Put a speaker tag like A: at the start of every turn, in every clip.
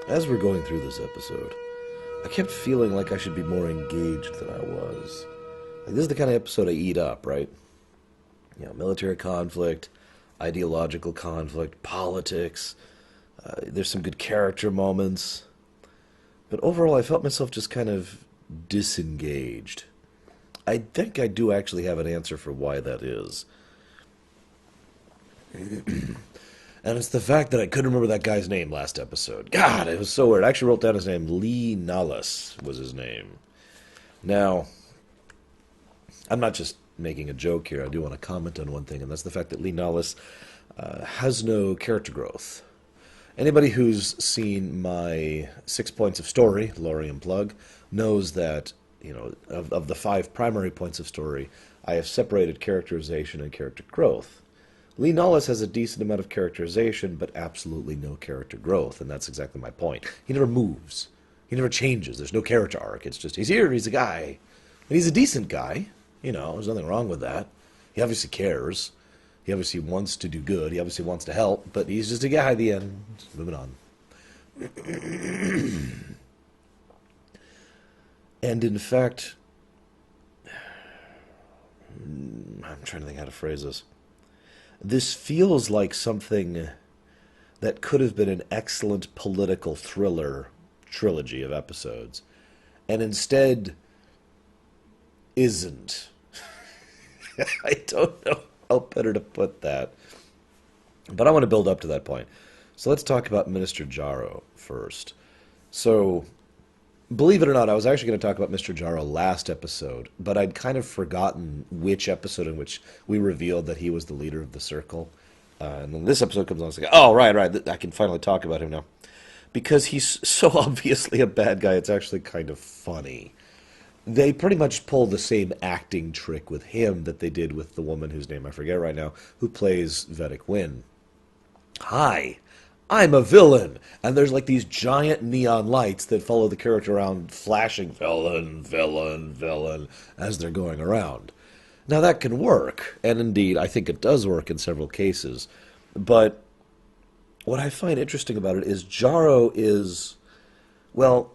A: As we're going through this episode, I kept feeling like I should be more engaged than I was. Like, this is the kind of episode I eat up, right? You know, military conflict, ideological conflict, politics. There's some good character moments. But overall, I felt myself just kind of disengaged. I think I do actually have an answer for why that is. And it's the fact that I couldn't remember that guy's name last episode. God, it was so weird. I actually wrote down his name. Lee Nullis was his name. Now, I'm not just making a joke here. I do want to comment on one thing, and that's the fact that Lee Nullis has no character growth. Anybody who's seen my 6 points of story, Lorien plug, knows that, you know, of the 5 primary points of story, I have separated characterization and character growth. Lee Nullis has a decent amount of characterization, but absolutely no character growth, and that's exactly my point. He never moves. He never changes. There's no character arc. It's just, he's here, he's a guy. And he's a decent guy. You know, there's nothing wrong with that. He obviously cares. He obviously wants to do good. He obviously wants to help, but he's just a guy at the end. Just moving on. And in fact, I'm trying to think how to phrase this. This feels like something that could have been an excellent political thriller trilogy of episodes, and instead isn't. I don't know how better to put that. But I want to build up to that point. So let's talk about Minister Jaro first. So, believe it or not, I was actually going to talk about Mr. Jaro last episode, but I'd kind of forgotten which episode in which we revealed that he was the leader of the Circle. And then this episode comes on, it's like, oh, right, I can finally talk about him now. Because he's so obviously a bad guy, it's actually kind of funny. They pretty much pull the same acting trick with him that they did with the woman whose name I forget right now, who plays Vedic Wynn. Hi, I'm a villain! And there's like these giant neon lights that follow the character around, flashing villain, villain, villain, as they're going around. Now that can work, and indeed I think it does work in several cases, but what I find interesting about it is Jaro is, well,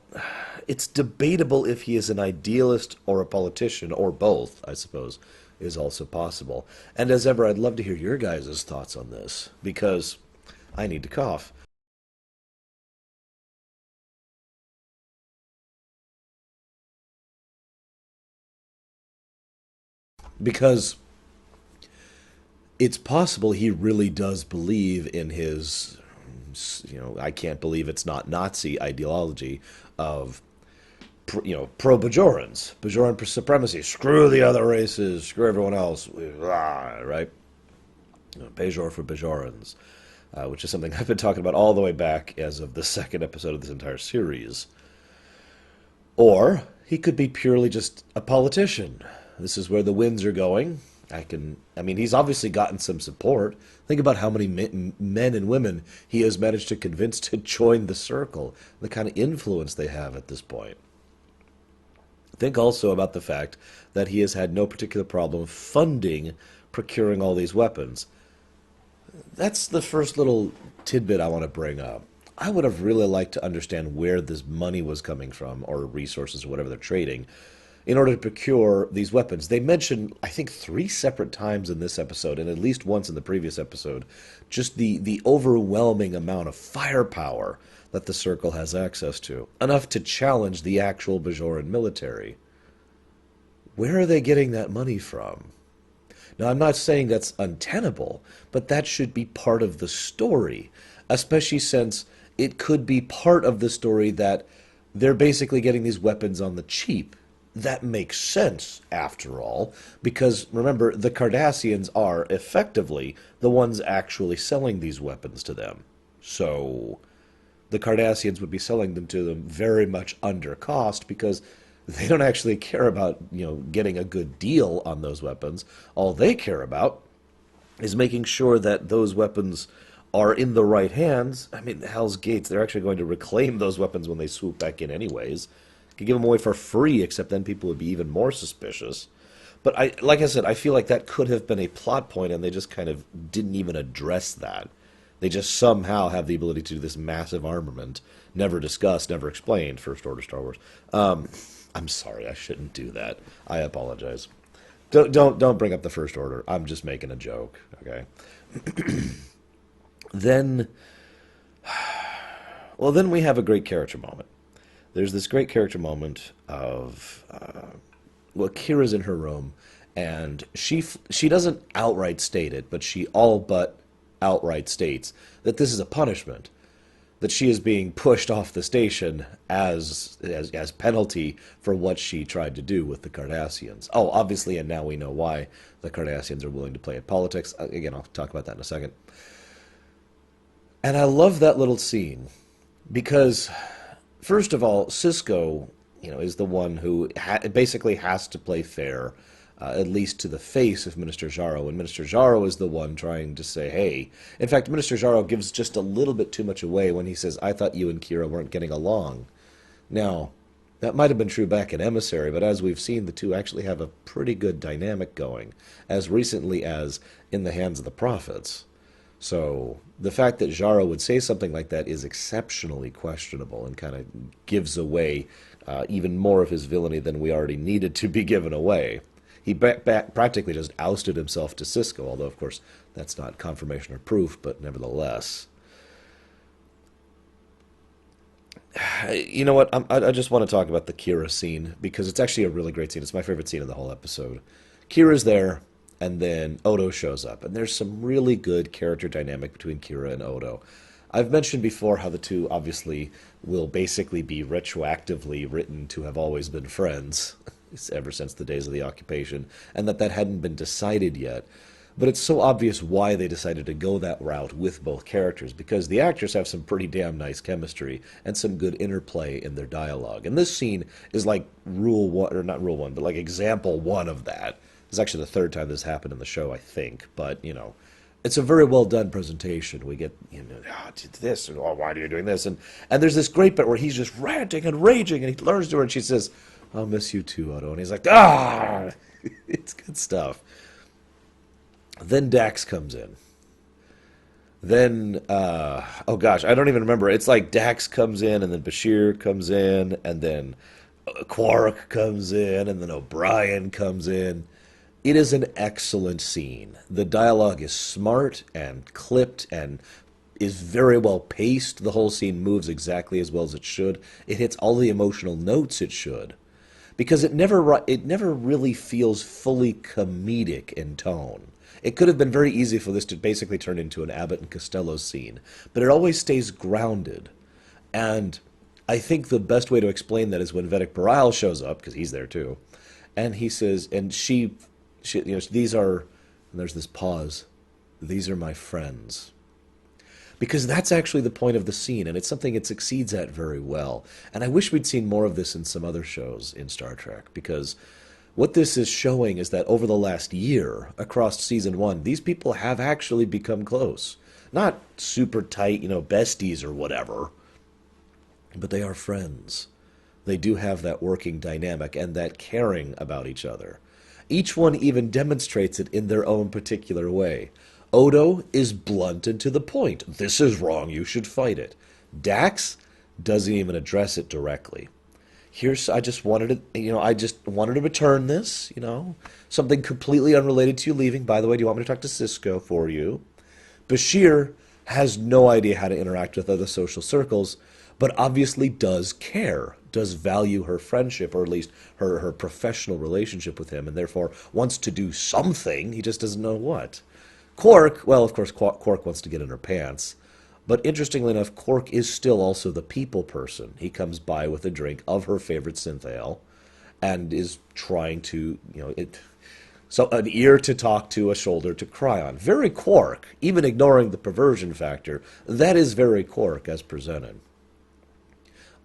A: it's debatable if he is an idealist or a politician, or both, I suppose, is also possible. And as ever, I'd love to hear your guys' thoughts on this, because I need to cough. Because it's possible he really does believe in his, you know, I can't believe it's not Nazi ideology of, you know, pro-Bajorans, Bajoran supremacy, screw the other races, screw everyone else, right? You know, Bajor for Bajorans, which is something I've been talking about all the way back as of the second episode of this entire series. Or he could be purely just a politician. This is where the winds are going. I mean, he's obviously gotten some support. Think about how many men and women he has managed to convince to join the Circle, the kind of influence they have at this point. Think also about the fact that he has had no particular problem funding procuring all these weapons. That's the first little tidbit I want to bring up. I would have really liked to understand where this money was coming from, or resources, or whatever they're trading, in order to procure these weapons. They mentioned, I think, 3 separate times in this episode, and at least once in the previous episode, just the overwhelming amount of firepower that the Circle has access to, enough to challenge the actual Bajoran military. Where are they getting that money from? Now, I'm not saying that's untenable, but that should be part of the story, especially since it could be part of the story that they're basically getting these weapons on the cheap. That makes sense, after all, because, remember, the Cardassians are, effectively, the ones actually selling these weapons to them. So, the Cardassians would be selling them to them very much under cost, because they don't actually care about, you know, getting a good deal on those weapons. All they care about is making sure that those weapons are in the right hands. I mean, Hell's Gates, they're actually going to reclaim those weapons when they swoop back in anyways. Could give them away for free, except then people would be even more suspicious. But like I said, I feel like that could have been a plot point, and they just kind of didn't even address that. They just somehow have the ability to do this massive armament, never discussed, never explained. First Order Star Wars. I'm sorry, I shouldn't do that. I apologize. Don't bring up the First Order. I'm just making a joke. Okay. Then, well, then we have a great character moment. There's this great character moment of, well, Kira's in her room, and she doesn't outright state it, but she all but outright states that this is a punishment, that she is being pushed off the station as penalty for what she tried to do with the Cardassians. Oh, obviously, and now we know why the Cardassians are willing to play at politics. Again, I'll talk about that in a second. And I love that little scene because, first of all, Sisko, is the one who basically has to play fair, at least to the face of Minister Jaro. And Minister Jaro is the one trying to say, hey. In fact, Minister Jaro gives just a little bit too much away when he says, I thought you and Kira weren't getting along. Now, that might have been true back in Emissary, but as we've seen, the two actually have a pretty good dynamic going, as recently as In the Hands of the Prophets. So the fact that Jaro would say something like that is exceptionally questionable and kind of gives away even more of his villainy than we already needed to be given away. He practically just ousted himself to Sisko, although, of course, that's not confirmation or proof, but nevertheless. You know what? I just want to talk about the Kira scene, because it's actually a really great scene. It's my favorite scene of the whole episode. Kira's there, and then Odo shows up, and there's some really good character dynamic between Kira and Odo. I've mentioned before how the two obviously will basically be retroactively written to have always been friends ever since the days of the occupation, and that hadn't been decided yet. But it's so obvious why they decided to go that route with both characters, because the actors have some pretty damn nice chemistry and some good interplay in their dialogue. And this scene is like rule one, or not rule one, but like example one of that. It's actually the third time this happened in the show, I think. But, it's a very well done presentation. We get, this, and oh, why are you doing this? And there's this great bit where he's just ranting and raging, and he learns to her, and she says, I'll miss you too, Otto. And he's like, it's good stuff. Then Dax comes in. Then, oh gosh, I don't even remember. It's like Dax comes in, and then Bashir comes in, and then Quark comes in, and then O'Brien comes in. It is an excellent scene. The dialogue is smart and clipped and is very well paced. The whole scene moves exactly as well as it should. It hits all the emotional notes it should. Because it never really feels fully comedic in tone. It could have been very easy for this to basically turn into an Abbott and Costello scene, but it always stays grounded. And I think the best way to explain that is when Vedic Bareil shows up, because he's there too, and he says, and she these are, and there's this pause, these are my friends. Because that's actually the point of the scene, and it's something it succeeds at very well. And I wish we'd seen more of this in some other shows in Star Trek, because what this is showing is that over the last year, across season one, these people have actually become close. Not super tight, besties or whatever, but they are friends. They do have that working dynamic and that caring about each other. Each one even demonstrates it in their own particular way. Odo is blunt and to the point. This is wrong, you should fight it. Dax doesn't even address it directly. I just wanted to return this, something completely unrelated to you leaving. By the way, do you want me to talk to Sisko for you? Bashir has no idea how to interact with other social circles, but obviously does care, does value her friendship, or at least her professional relationship with him, and therefore wants to do something, he just doesn't know what. Quark, well, of course, Quark wants to get in her pants. But interestingly enough, Quark is still also the people person. He comes by with a drink of her favorite synth ale and is trying to, so an ear to talk to, a shoulder to cry on. Very Quark, even ignoring the perversion factor. That is very Quark as presented.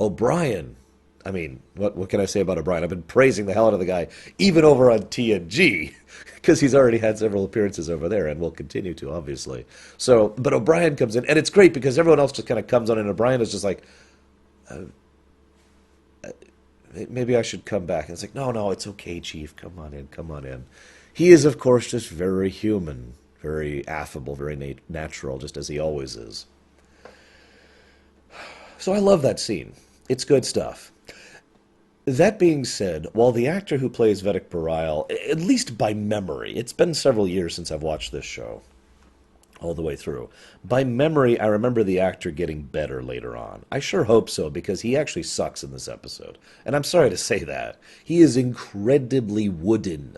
A: O'Brien, I mean, what can I say about O'Brien? I've been praising the hell out of the guy, even over on TNG, because he's already had several appearances over there, and will continue to, obviously. So, but O'Brien comes in, and it's great because everyone else just kind of comes on, and O'Brien is just like, maybe I should come back. And it's like, no, it's okay, Chief, come on in. He is, of course, just very human very affable, very natural, just as he always is. So I love that scene. It's good stuff. That being said, while the actor who plays Vedic Bareil, at least by memory, it's been several years since I've watched this show all the way through. By memory, I remember the actor getting better later on. I sure hope so, because he actually sucks in this episode. And I'm sorry to say that. He is incredibly wooden,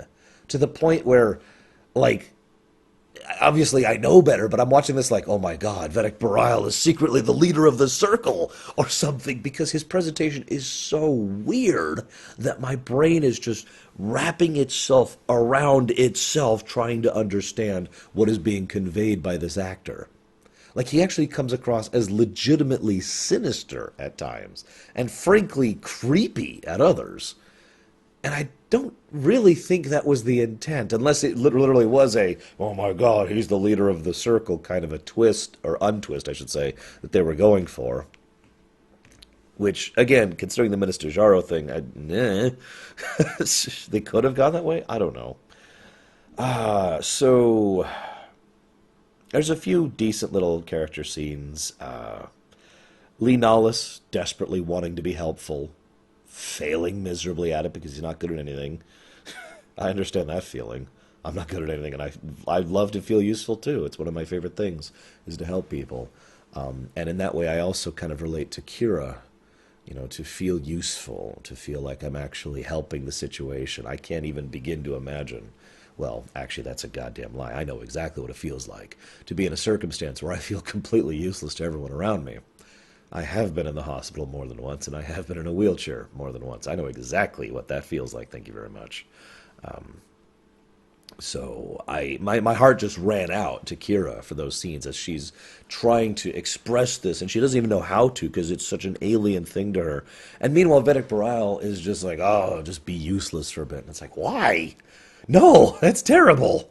A: to the point where, like, obviously I know better, but I'm watching this like, oh my God, Vedic Bareil is secretly the leader of the circle or something, because his presentation is so weird that my brain is just wrapping itself around itself trying to understand what is being conveyed by this actor. Like, he actually comes across as legitimately sinister at times and frankly creepy at others. And I don't really think that was the intent, unless it literally was a, oh my God, he's the leader of the circle kind of a twist, or untwist, I should say, that they were going for. Which, again, considering the Minister Jaro thing, they could have gone that way? I don't know. So there's a few decent little character scenes. Lee Nollis desperately wanting to be helpful, failing miserably at it because he's not good at anything. I understand that feeling. I'm not good at anything, and I love to feel useful too. It's one of my favorite things, is to help people. And in that way, I also kind of relate to Kira, to feel useful, to feel like I'm actually helping the situation. I can't even begin to imagine. Well, actually, that's a goddamn lie. I know exactly what it feels like to be in a circumstance where I feel completely useless to everyone around me. I have been in the hospital more than once, and I have been in a wheelchair more than once. I know exactly what that feels like. Thank you very much. So my heart just ran out to Kira for those scenes as she's trying to express this, and she doesn't even know how to because it's such an alien thing to her. And meanwhile, Vedic Bareil is just like, oh, just be useless for a bit. And it's like, why? No, that's terrible.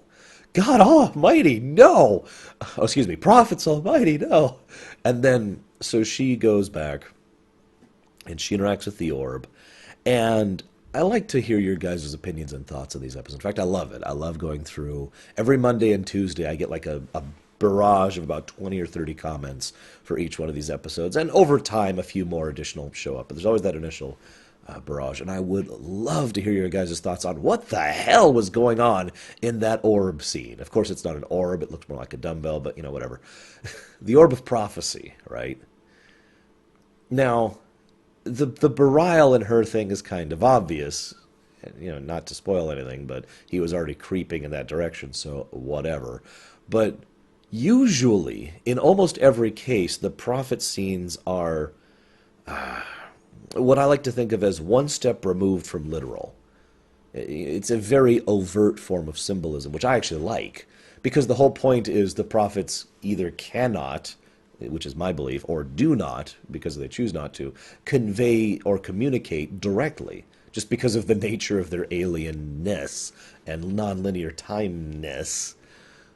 A: God Almighty, no. Oh, excuse me, Prophets Almighty, no. And then, so she goes back, and she interacts with the orb, and I like to hear your guys' opinions and thoughts on these episodes. In fact, I love it. I love going through. Every Monday and Tuesday, I get like a barrage of about 20 or 30 comments for each one of these episodes. And over time, a few more additional show up. But there's always that initial barrage. And I would love to hear your guys' thoughts on what the hell was going on in that orb scene. Of course, it's not an orb. It looks more like a dumbbell, but, whatever. The orb of prophecy, right? Now, the Bareil in her thing is kind of obvious. Not to spoil anything, but he was already creeping in that direction, so whatever. But usually, in almost every case, the prophet scenes are what I like to think of as one step removed from literal. It's a very overt form of symbolism, which I actually like, because the whole point is the prophets either cannot, which is my belief, or do not, because they choose not to, convey or communicate directly, just because of the nature of their alienness and nonlinear timeness.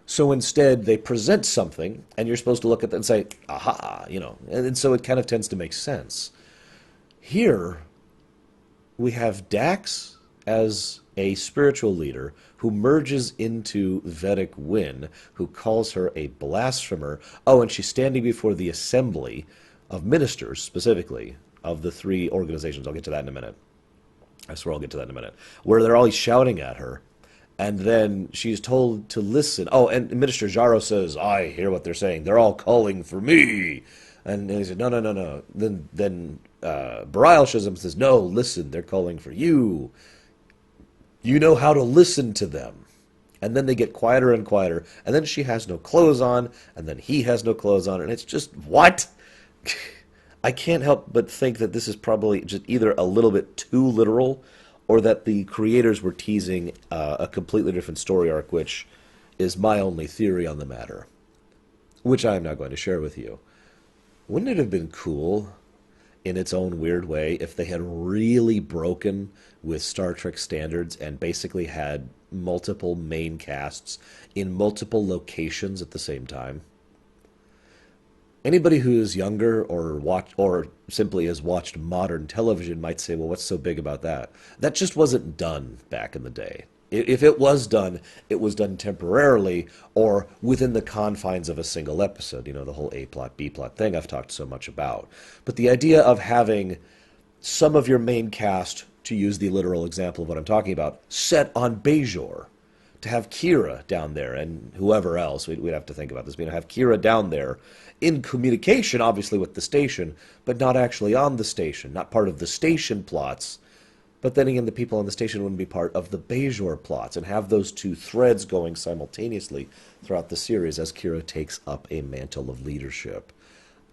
A: So instead, they present something, and you're supposed to look at that and say, aha, and so it kind of tends to make sense. Here, we have Dax as a spiritual leader who merges into Vedic Wynn, who calls her a blasphemer. Oh, and she's standing before the assembly of ministers, specifically, of the three organizations. I'll get to that in a minute. I swear I'll get to that in a minute. Where they're all shouting at her, and then she's told to listen. Oh, and Minister Jaro says, I hear what they're saying. They're all calling for me. And he said, no. Then Bareil shows up and says, no, listen, they're calling for you. You know how to listen to them. And then they get quieter and quieter. And then she has no clothes on. And then he has no clothes on. And it's just, what? I can't help but think that this is probably just either a little bit too literal, or that the creators were teasing a completely different story arc, which is my only theory on the matter, which I am now going to share with you. Wouldn't it have been cool, in its own weird way, if they had really broken with Star Trek standards and basically had multiple main casts in multiple locations at the same time? Anybody who is younger or simply has watched modern television might say, well, what's so big about that? That just wasn't done back in the day. If it was done, it was done temporarily or within the confines of a single episode. You know, the whole A plot, B plot thing I've talked so much about. But the idea of having some of your main cast, to use the literal example of what I'm talking about, set on Bajor, to have Kira down there and whoever else, we'd have to think about this, but have Kira down there in communication, obviously, with the station, but not actually on the station, not part of the station plots. But then again, the people on the station wouldn't be part of the Bajor plots, and have those two threads going simultaneously throughout the series as Kira takes up a mantle of leadership.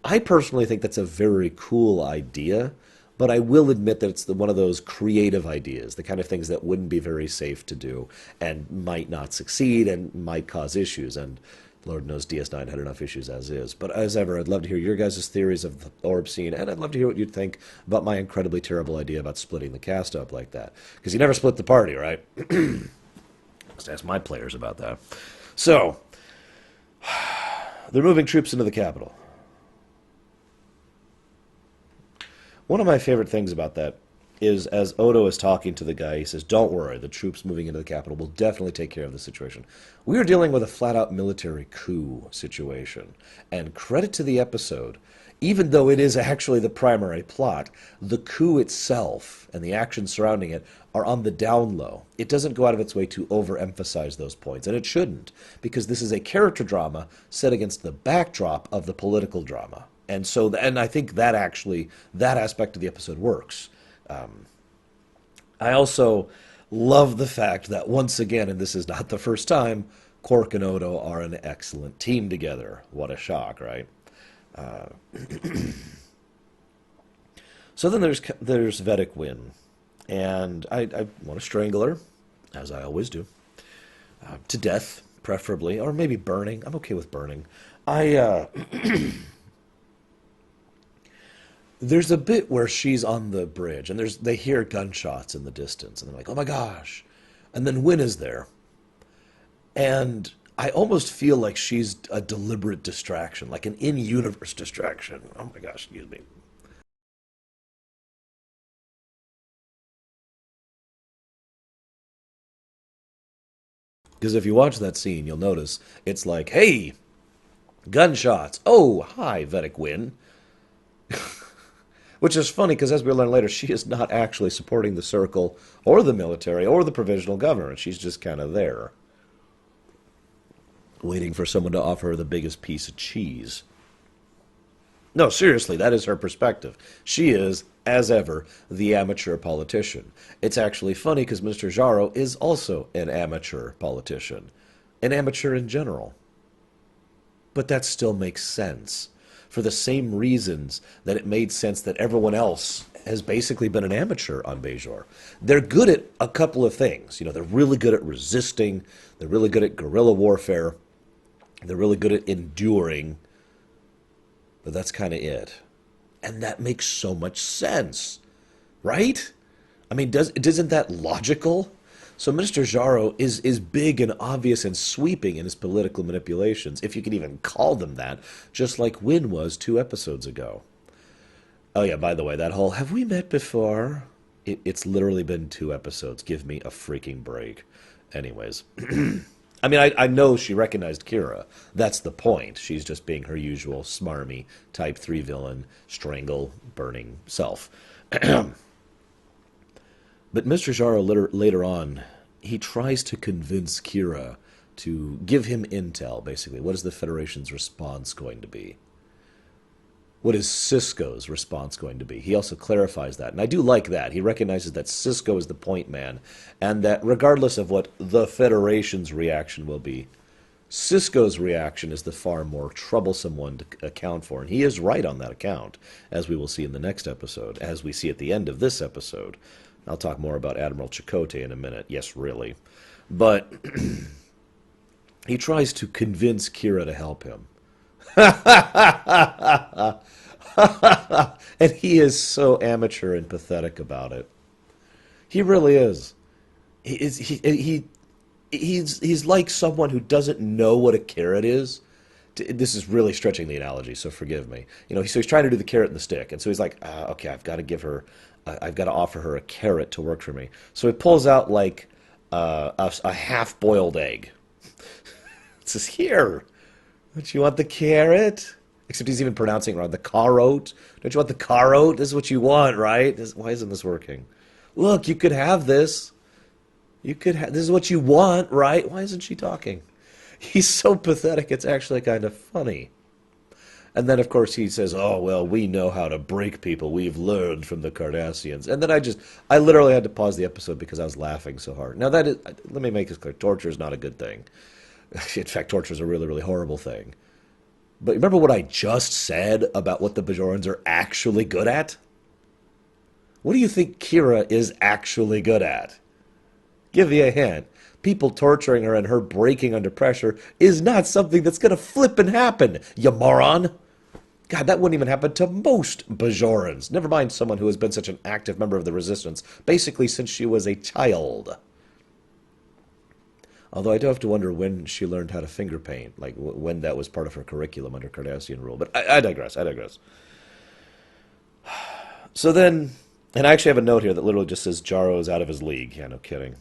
A: I personally think that's a very cool idea, but I will admit that it's one of those creative ideas, the kind of things that wouldn't be very safe to do and might not succeed and might cause issues. And Lord knows DS9 had enough issues as is. But as ever, I'd love to hear your guys' theories of the orb scene, and I'd love to hear what you'd think about my incredibly terrible idea about splitting the cast up like that. Because you never split the party, right? Let's ask my players about that. So, they're moving troops into the capital. One of my favorite things about that is as Odo is talking to the guy, he says, "Don't worry, the troops moving into the capital will definitely take care of the situation. We are dealing with a flat-out military coup situation." And credit to the episode, even though it is actually the primary plot, the coup itself and the action surrounding it are on the down low. It doesn't go out of its way to overemphasize those points, and it shouldn't, because this is a character drama set against the backdrop of the political drama. And so, and I think that actually, that aspect of the episode works. I also love the fact that once again, and this is not the first time, Quark and Odo are an excellent team together. What a shock, right? So then there's Vedic Wynn, and I want to strangle her, as I always do, to death, preferably, or maybe burning. I'm okay with burning. There's a bit where she's on the bridge, and they hear gunshots in the distance, and they're like, "Oh my gosh!" And then Wynn is there, and I almost feel like she's a deliberate distraction, like an in-universe distraction. Oh my gosh, excuse me. Because if you watch that scene, you'll notice it's like, "Hey, gunshots! Oh, hi, Vedic Wynn." Which is funny because, as we learn later, she is not actually supporting the Circle or the military or the provisional government. She's just kind of there, waiting for someone to offer her the biggest piece of cheese. No, seriously, that is her perspective. She is, as ever, the amateur politician. It's actually funny because Mr. Jaro is also an amateur politician, an amateur in general. But that still makes sense, for the same reasons that it made sense that everyone else has basically been an amateur on Bajor. They're good at a couple of things. You know, they're really good at resisting, they're really good at guerrilla warfare, they're really good at enduring, but that's kind of it. And that makes so much sense, right? I mean, isn't that logical? So Minister Jaro is big and obvious and sweeping in his political manipulations, if you can even call them that, just like Wynn was 2 episodes ago. Oh yeah, by the way, that whole, "have we met before?" It's literally been 2 episodes. Give me a freaking break. Anyways. I mean, I know she recognized Kira. That's the point. She's just being her usual smarmy Type 3 villain, strangle, burning self. But Mr. Jaro later on, he tries to convince Kira to give him intel, basically. What is the Federation's response going to be? What is Cisco's response going to be? He also clarifies that. And I do like that. He recognizes that Cisco is the point man, and that regardless of what the Federation's reaction will be, Cisco's reaction is the far more troublesome one to account for. And he is right on that account, as we will see in the next episode, as we see at the end of this episode. I'll talk more about Admiral Chakotay in a minute. Yes, really. But he tries to convince Kira to help him. And he is so amateur and pathetic about it. He really is. He's like someone who doesn't know what a carrot is. This is really stretching the analogy, so forgive me. You know, so he's trying to do the carrot and the stick, and so he's like, okay, I've got to offer her a carrot to work for me. So he pulls out like a half-boiled egg. It says, here, don't you want the carrot? Except he's even pronouncing it wrong. The carrot. Don't you want the carrot? This is what you want, right? Why isn't this working? Look, you could have this. This is what you want, right? Why isn't she talking? He's so pathetic, it's actually kind of funny. And then, of course, he says, oh, well, we know how to break people. We've learned from the Cardassians. And then I literally had to pause the episode because I was laughing so hard. Now, let me make this clear. Torture is not a good thing. In fact, torture is a really, really horrible thing. But remember what I just said about what the Bajorans are actually good at? What do you think Kira is actually good at? Give you a hint. People torturing her and her breaking under pressure is not something that's going to flip and happen, you moron. God, that wouldn't even happen to most Bajorans. Never mind someone who has been such an active member of the Resistance, basically since she was a child. Although I do have to wonder when she learned how to finger paint, like when that was part of her curriculum under Cardassian rule. But I digress. So then, and I actually have a note here that literally just says Jaro is out of his league. Yeah, no kidding.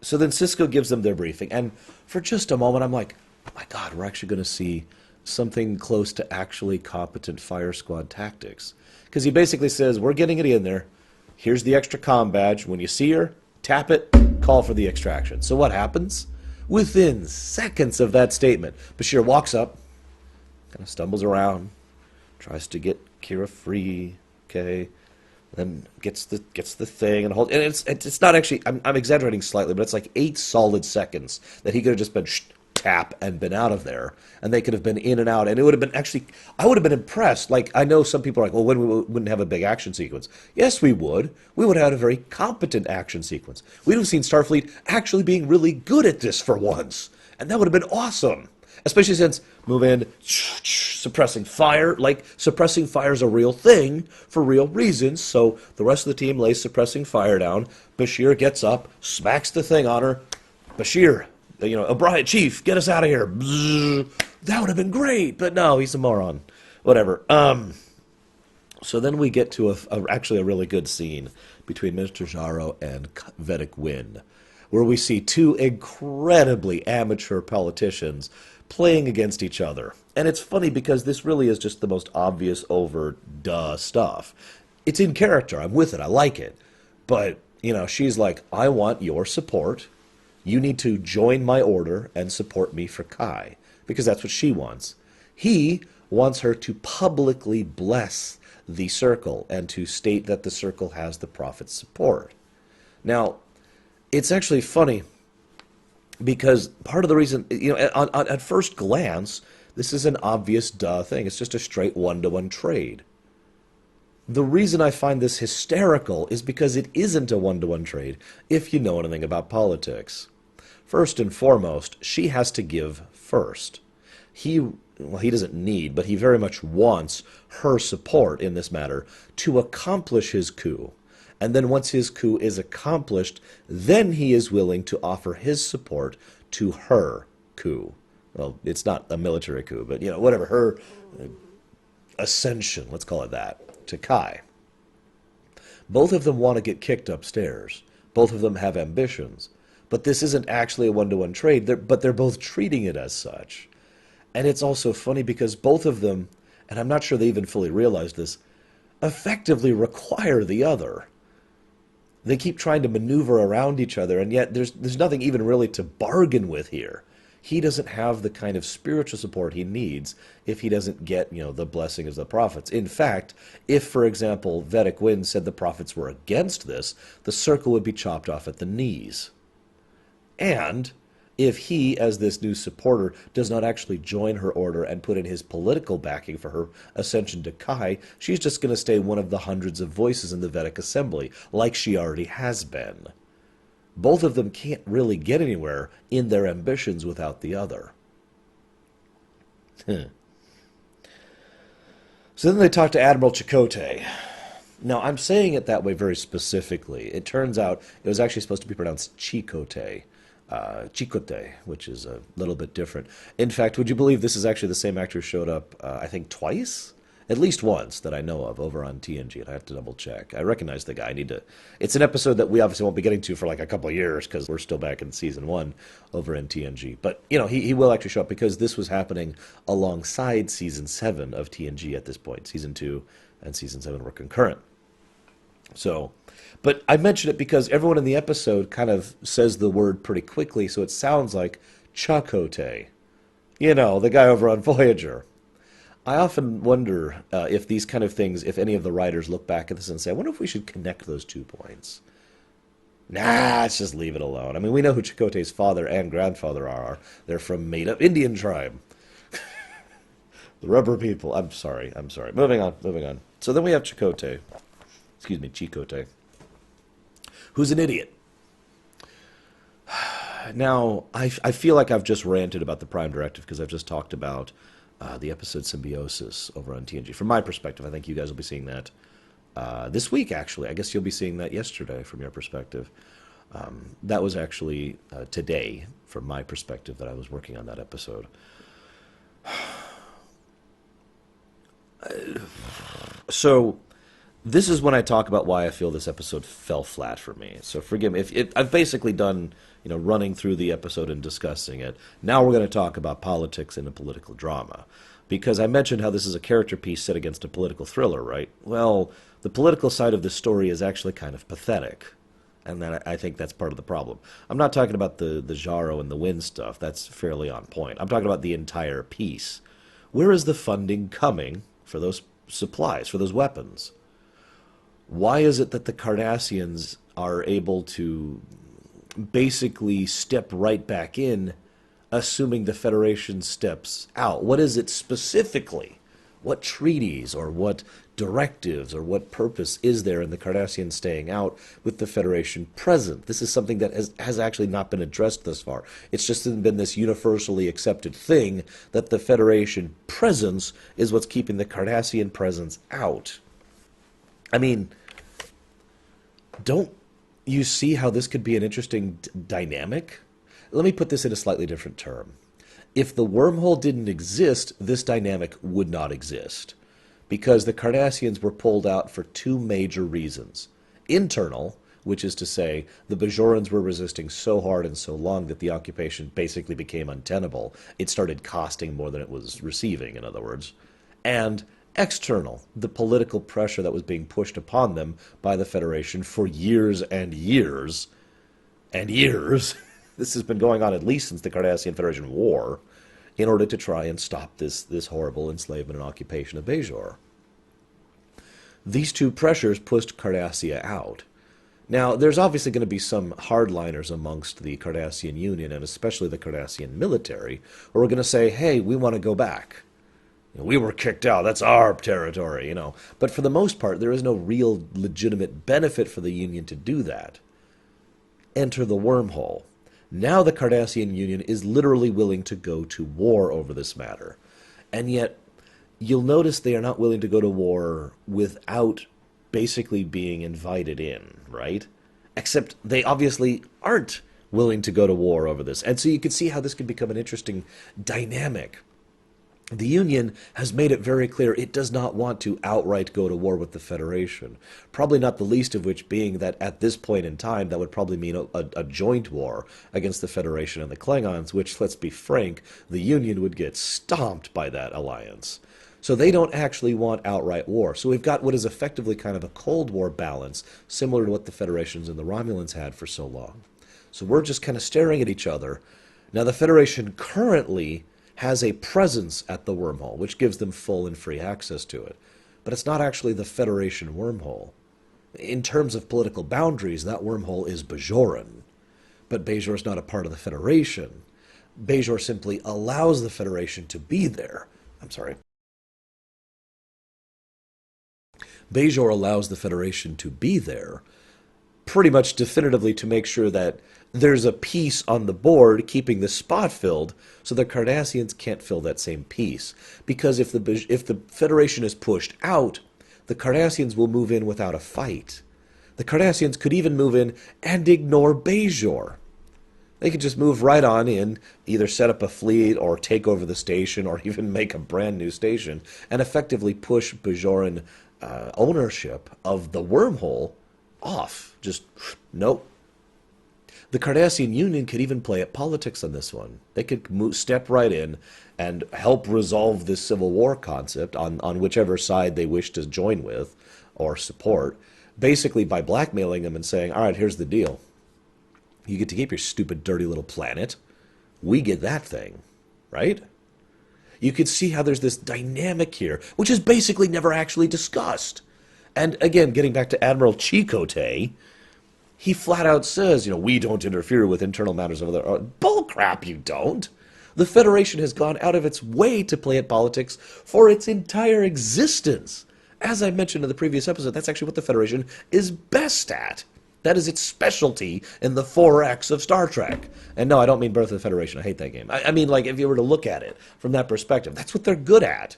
A: So then Sisko gives them their briefing, and for just a moment I'm like, oh my God, we're actually going to see something close to actually competent fire squad tactics. Because he basically says, we're getting it in there. Here's the extra comm badge. When you see her, tap it, call for the extraction. So what happens? Within seconds of that statement, Bashir walks up, kind of stumbles around, tries to get Kira free, okay, then gets the thing and holds. And it's not actually. I'm exaggerating slightly, but it's like 8 solid seconds that he could have just been tap and been out of there, and they could have been in and out, and it would have been actually. I would have been impressed. Like I know some people are like, well, when we wouldn't have a big action sequence. Yes, we would. We would have had a very competent action sequence. We'd have seen Starfleet actually being really good at this for once, and that would have been awesome. Especially since move in, suppressing fire. Like, suppressing fire is a real thing for real reasons. So the rest of the team lays suppressing fire down. Bashir gets up, smacks the thing on her. Bashir, O'Brien, Chief, get us out of here. That would have been great. But no, he's a moron. Whatever. So then we get to actually a really good scene between Mr. Jaro and Vedic Wynn, where we see 2 incredibly amateur politicians playing against each other. And it's funny because this really is just the most obvious, overt, duh stuff. It's in character. I'm with it. I like it. But, she's like, I want your support. You need to join my order and support me for Kai. Because that's what she wants. He wants her to publicly bless the Circle and to state that the Circle has the Prophet's support. Now, it's actually funny because part of the reason, at first glance, this is an obvious duh thing. It's just a straight one-to-one trade. The reason I find this hysterical is because it isn't a one-to-one trade if you know anything about politics. First and foremost, she has to give first. He doesn't need, but he very much wants her support in this matter to accomplish his coup. And then once his coup is accomplished, then he is willing to offer his support to her coup. Well, it's not a military coup, but, whatever, her ascension, let's call it that, to Kai. Both of them want to get kicked upstairs. Both of them have ambitions. But this isn't actually a one-to-one trade, but they're both treating it as such. And it's also funny because both of them, and I'm not sure they even fully realize this, effectively require the other. They keep trying to maneuver around each other, and yet there's nothing even really to bargain with here. He doesn't have the kind of spiritual support he needs if he doesn't get, the blessing of the prophets. In fact, if, for example, Vedic Wynn said the prophets were against this, the Circle would be chopped off at the knees. And if he, as this new supporter, does not actually join her order and put in his political backing for her ascension to Kai, she's just going to stay one of the hundreds of voices in the Vedic Assembly, like she already has been. Both of them can't really get anywhere in their ambitions without the other. So then they talk to Admiral Chakotay. Now, I'm saying it that way very specifically. It turns out it was actually supposed to be pronounced Chakotay. Chakotay, which is a little bit different. In fact, would you believe this is actually the same actor who showed up, I think, twice at least once that I know of over on TNG, and I have to double check. I recognize the guy. I need to. It's an episode that we obviously won't be getting to for like a couple of years because we're still back in season 1 over in TNG. But he will actually show up because this was happening alongside season 7 of TNG at this point. Season 2 and season 7 were concurrent. So, but I mention it because everyone in the episode kind of says the word pretty quickly, so it sounds like Chakotay. The guy over on Voyager. I often wonder if these kind of things, if any of the writers look back at this and say, I wonder if we should connect those 2 points. Nah, let's just leave it alone. I mean, we know who Chakotay's father and grandfather are. They're from made-up Indian tribe. The rubber people. I'm sorry. Moving on. So then we have Chakotay. Excuse me, Chakotay. Who's an idiot. Now, I feel like I've just ranted about the Prime Directive because I've just talked about the episode Symbiosis over on TNG. From my perspective, I think you guys will be seeing that this week, actually. I guess you'll be seeing that yesterday from your perspective. That was actually today, from my perspective, that I was working on that episode. So, this is when I talk about why I feel this episode fell flat for me. So forgive me. I've basically done, running through the episode and discussing it. Now we're going to talk about politics and a political drama. Because I mentioned how this is a character piece set against a political thriller, right? Well, the political side of this story is actually kind of pathetic. And I think that's part of the problem. I'm not talking about the Jaro and the Wind stuff. That's fairly on point. I'm talking about the entire piece. Where is the funding coming for those supplies, for those weapons? Why is it that the Cardassians are able to basically step right back in, assuming the Federation steps out? What is it specifically? What treaties or what directives or what purpose is there in the Cardassians staying out with the Federation present? This is something that has actually not been addressed thus far. It's just been this universally accepted thing that the Federation presence is what's keeping the Cardassian presence out. I mean, don't you see how this could be an interesting dynamic? Let me put this in a slightly different term. If the wormhole didn't exist, this dynamic would not exist. Because the Cardassians were pulled out for 2 major reasons. Internal, which is to say, the Bajorans were resisting so hard and so long that the occupation basically became untenable. It started costing more than it was receiving, in other words. And external, the political pressure that was being pushed upon them by the Federation for years and years and years. This has been going on at least since the Cardassian Federation War, in order to try and stop this horrible enslavement and occupation of Bajor. These 2 pressures pushed Cardassia out. Now, there's obviously going to be some hardliners amongst the Cardassian Union, and especially the Cardassian military, who are going to say, hey, we want to go back. We were kicked out. That's our territory, But for the most part, there is no real legitimate benefit for the Union to do that. Enter the wormhole. Now the Cardassian Union is literally willing to go to war over this matter. And yet, you'll notice they are not willing to go to war without basically being invited in, right? Except they obviously aren't willing to go to war over this. And so you can see how this could become an interesting dynamic. The Union has made it very clear it does not want to outright go to war with the Federation, probably not the least of which being that at this point in time that would probably mean a joint war against the Federation and the Klingons, which, let's be frank, the Union would get stomped by that alliance. So they don't actually want outright war. So we've got what is effectively kind of a Cold War balance, similar to what the Federations and the Romulans had for so long. So we're just kind of staring at each other. Now the Federation currently has a presence at the wormhole, which gives them full and free access to it. But it's not actually the Federation wormhole. In terms of political boundaries, that wormhole is Bajoran. But Bajor is not a part of the Federation. Bajor simply allows the Federation to be there. Bajor allows the Federation to be there, pretty much definitively to make sure that there's a piece on the board keeping the spot filled, so the Cardassians can't fill that same piece. Because if the Federation is pushed out, the Cardassians will move in without a fight. The Cardassians could even move in and ignore Bajor. They could just move right on in, either set up a fleet or take over the station or even make a brand new station and effectively push Bajoran ownership of the wormhole off. Just, nope. The Cardassian Union could even play at politics on this one. They could step right in and help resolve this Civil War concept on whichever side they wish to join with or support, basically by blackmailing them and saying, all right, here's the deal. You get to keep your stupid, dirty little planet. We get that thing, right? You could see how there's this dynamic here, which is basically never actually discussed. And again, getting back to Admiral Chicote, he flat out says, we don't interfere with internal matters of other... Bull crap, you don't. The Federation has gone out of its way to play at politics for its entire existence. As I mentioned in the previous episode, that's actually what the Federation is best at. That is its specialty in the 4X of Star Trek. And no, I don't mean Birth of the Federation. I hate that game. I mean, like, if you were to look at it from that perspective, that's what they're good at.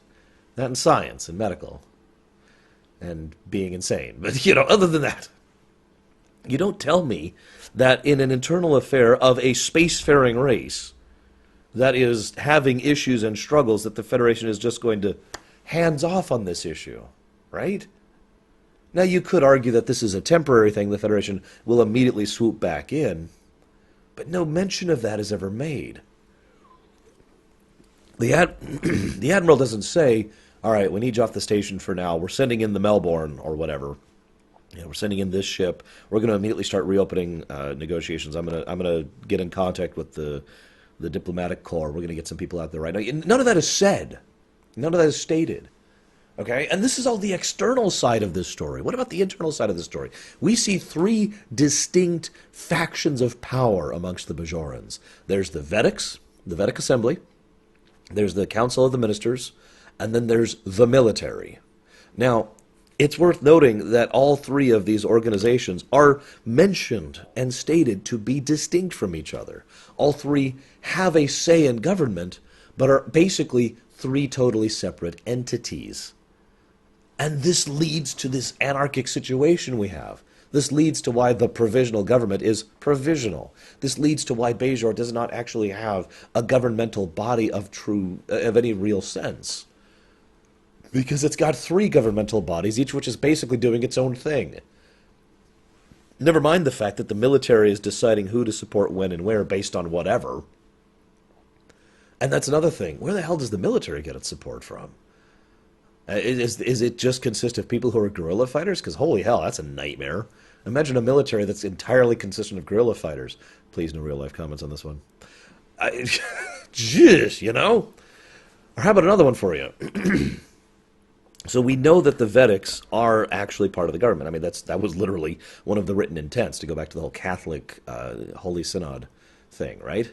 A: That and science and medical. And being insane. But, other than that, you don't tell me that in an internal affair of a spacefaring race that is having issues and struggles that the Federation is just going to hands off on this issue, right? Now, you could argue that this is a temporary thing. The Federation will immediately swoop back in. But no mention of that is ever made. The Admiral doesn't say, all right, we need you off the station for now. We're sending in the Melbourne or whatever. We're sending in this ship. We're going to immediately start reopening negotiations. I'm gonna get in contact with the diplomatic corps. We're going to get some people out there right now. None of that is said. None of that is stated. Okay, and this is all the external side of this story. What about the internal side of the story? We see three distinct factions of power amongst the Bajorans. There's the Vedics, the Vedic Assembly, there's the Council of the Ministers, and then there's the military. Now, it's worth noting that all three of these organizations are mentioned and stated to be distinct from each other. All three have a say in government, but are basically three totally separate entities. And this leads to this anarchic situation we have. This leads to why the provisional government is provisional. This leads to why Bajor does not actually have a governmental body of any real sense. Because it's got three governmental bodies, each which is basically doing its own thing. Never mind the fact that the military is deciding who to support when and where based on whatever. And that's another thing. Where the hell does the military get its support from? Is it just consist of people who are guerrilla fighters? Because holy hell, that's a nightmare. Imagine a military that's entirely consistent of guerrilla fighters. Please, no real-life comments on this one. Jeez, Or how about another one for you? So we know that the Vedics are actually part of the government. I mean, that was literally one of the written intents, to go back to the whole Catholic Holy Synod thing, right?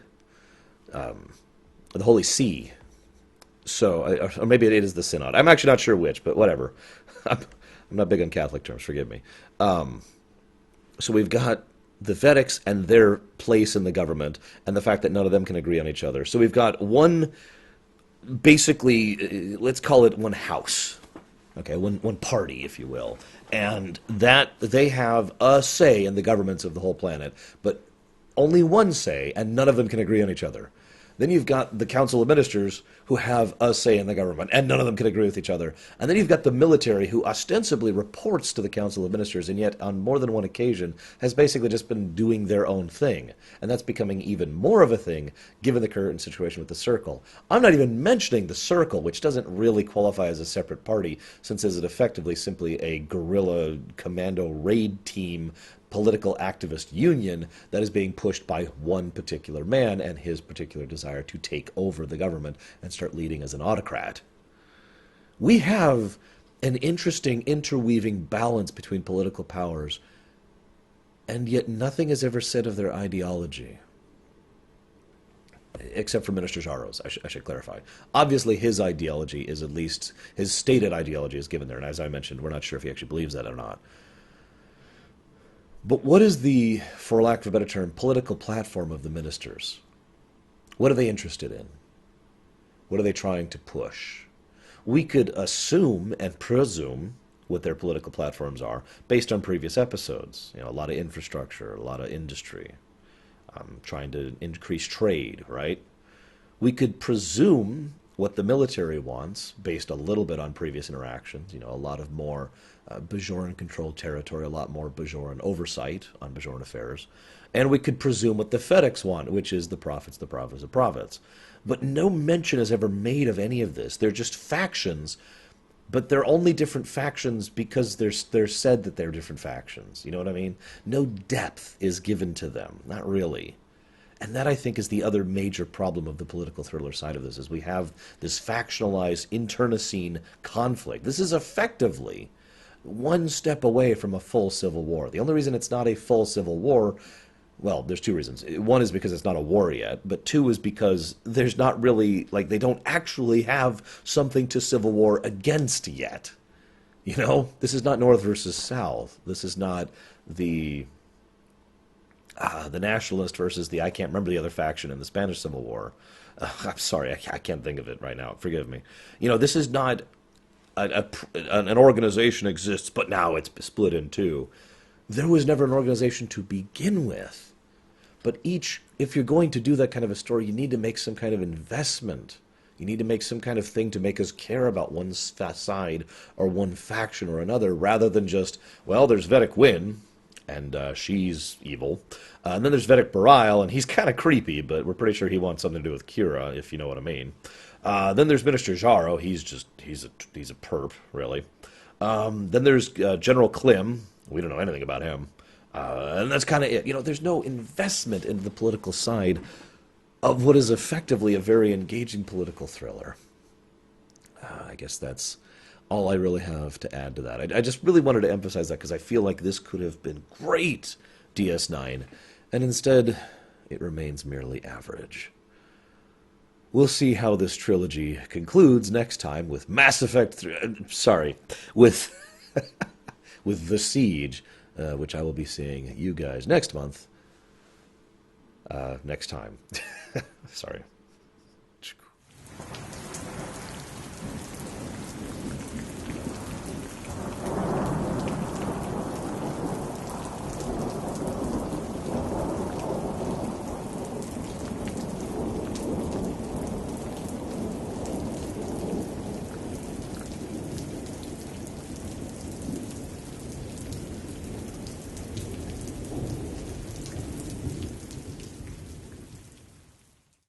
A: The Holy See. So, or maybe it is the Synod. I'm actually not sure which, but whatever. I'm not big on Catholic terms, forgive me. So we've got the Vedics and their place in the government, and the fact that none of them can agree on each other. So we've got one, basically, let's call it one house. Okay, one party, if you will. And that they have a say in the governments of the whole planet, but only one say, and none of them can agree on each other. Then you've got the Council of Ministers, who have a say in the government, and none of them can agree with each other. And then you've got the military, who ostensibly reports to the Council of Ministers, and yet on more than one occasion has basically just been doing their own thing. And that's becoming even more of a thing, given the current situation with the Circle. I'm not even mentioning the Circle, which doesn't really qualify as a separate party, since it is effectively simply a guerrilla commando raid team political activist union that is being pushed by one particular man and his particular desire to take over the government and start leading as an autocrat. We have an interesting interweaving balance between political powers, and yet nothing is ever said of their ideology. Except for Minister Jaro's, I should clarify. Obviously, his ideology is at least, his stated ideology is given there, and as I mentioned, we're not sure if he actually believes that or not. But what is the, for lack of a better term, political platform of the ministers? What are they interested in? What are they trying to push? We could assume and presume what their political platforms are based on previous episodes. A lot of infrastructure, a lot of industry, trying to increase trade, right? We could presume what the military wants based a little bit on previous interactions. A lot of more Bajoran-controlled territory, a lot more Bajoran oversight on Bajoran affairs. And we could presume what the Fedics want, which is the prophets, the prophets, the prophets. But no mention is ever made of any of this. They're just factions, but they're only different factions because they're said that they're different factions. You know what I mean? No depth is given to them, not really. And that, I think, is the other major problem of the political thriller side of this, is we have this factionalized internecine conflict. This is effectively one step away from a full civil war. The only reason it's not a full civil war, well, there's two reasons. One is because it's not a war yet, but two is because there's not really, like, they don't actually have something to civil war against yet. This is not North versus South. This is not the nationalist versus I can't remember the other faction in the Spanish Civil War. I'm sorry, I can't think of it right now. Forgive me. This is not an organization exists, but now it's split in two. There was never an organization to begin with. But if you're going to do that kind of a story, you need to make some kind of investment. You need to make some kind of thing to make us care about one side or one faction or another, rather than just, well, there's Vedic Wynn, and she's evil. And then there's Vedic Barile, and he's kind of creepy, but we're pretty sure he wants something to do with Kira, if you know what I mean. Then there's Minister Jaro. He's a perp, really. Then there's General Klim. We don't know anything about him. And that's kind of it. There's no investment in the political side of what is effectively a very engaging political thriller. I guess that's all I really have to add to that. I just really wanted to emphasize that because I feel like this could have been great DS9, and instead it remains merely average. We'll see how this trilogy concludes next time with Mass Effect with with The Siege, which I will be seeing you guys next month. Next time. Sorry.